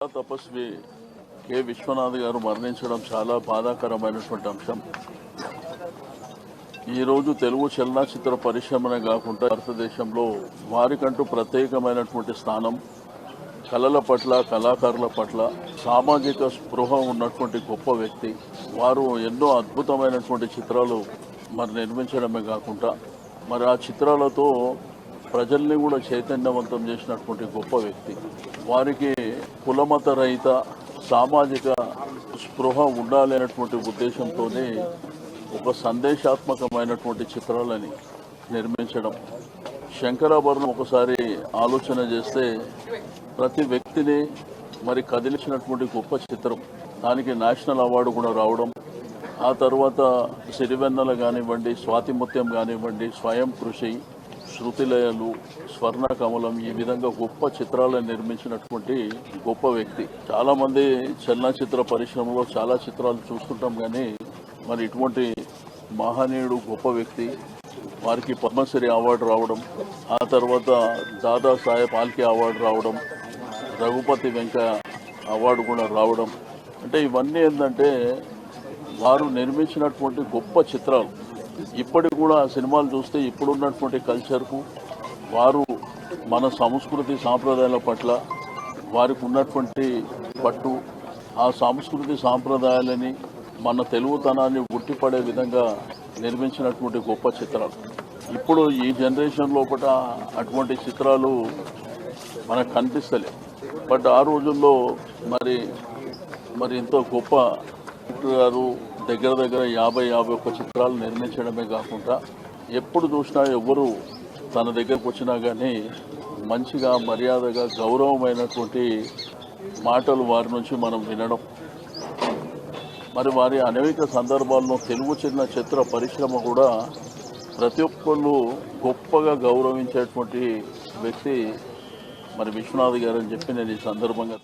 తపస్వి K Vishwanath గారు మరణించడం చాలా బాధాకరమైనటువంటి అంశం. ఈరోజు తెలుగు చలనచిత్ర పరిశ్రమనే కాకుండా భారతదేశంలో వారికంటూ ప్రత్యేకమైనటువంటి స్థానం, కళల పట్ల, కళాకారుల పట్ల సామాజిక స్పృహ ఉన్నటువంటి గొప్ప వ్యక్తి. వారు ఎన్నో అద్భుతమైనటువంటి చిత్రాలు నిర్మించడమే కాకుండా ఆ చిత్రాలతో ప్రజల్ని కూడా చైతన్యవంతం చేసినటువంటి గొప్ప వ్యక్తి. వారికి కులమత రహిత సామాజిక స్పృహ ఉండాలి అనేటువంటి ఉద్దేశంతోనే ఒక సందేశాత్మకమైనటువంటి చిత్రాలని నిర్మించడం. శంకరాభరణం ఒకసారి ఆలోచన చేస్తే ప్రతి వ్యక్తిని కదిలించినటువంటి గొప్ప చిత్రం. దానికి నేషనల్ అవార్డు కూడా రావడం, ఆ తర్వాత సిరివెన్నెల కానివ్వండి, స్వాతిముత్యం కానివ్వండి, స్వయం కృషి, శృతిలయలు, స్వర్ణ కమలం, ఈ విధంగా గొప్ప చిత్రాలను నిర్మించినటువంటి గొప్ప వ్యక్తి. చాలామంది చలనచిత్ర పరిశ్రమలో చాలా చిత్రాలు చూస్తుంటాం, కానీ ఇటువంటి మహనీయుడు గొప్ప వ్యక్తి. వారికి పద్మశ్రీ అవార్డు రావడం, ఆ తర్వాత దాదాసాహెబ్ ఫాల్కే అవార్డు రావడం, రఘుపతి వెంకయ్య అవార్డు కూడా రావడం, అంటే ఇవన్నీ ఏంటంటే వారు నిర్మించినటువంటి గొప్ప చిత్రాలు. ఇప్పటికి కూడా సినిమాలు చూస్తే ఇప్పుడున్నటువంటి కల్చర్కు, వారు మన సంస్కృతి సాంప్రదాయాల పట్ల వారికి ఉన్నటువంటి పట్టు, ఆ సంస్కృతి సాంప్రదాయాలని మన తెలుగుతనాన్ని గుర్తుపడే విధంగా నిర్మించినటువంటి గొప్ప చిత్రాలు. ఇప్పుడు ఈ జనరేషన్ లోపల అటువంటి చిత్రాలు మనకు కనిపిస్తలే. ఆ రోజుల్లో ఎంతో గొప్ప గారు దగ్గర 50-51 చిత్రాలు నిర్మించడమే కాకుండా ఎప్పుడు చూసినా ఎవరు తన దగ్గరకు వచ్చినా కానీ మంచిగా, మర్యాదగా, గౌరవమైనటువంటి మాటలు వారి నుంచి మనం వినడం. వారి అనేక సందర్భాల్లో తెలుగు చిత్ర పరిశ్రమ కూడా ప్రతి ఒక్కళ్ళు గొప్పగా గౌరవించేటువంటి వ్యక్తి విశ్వనాథ్ గారు అని చెప్పి నేను ఈ సందర్భంగా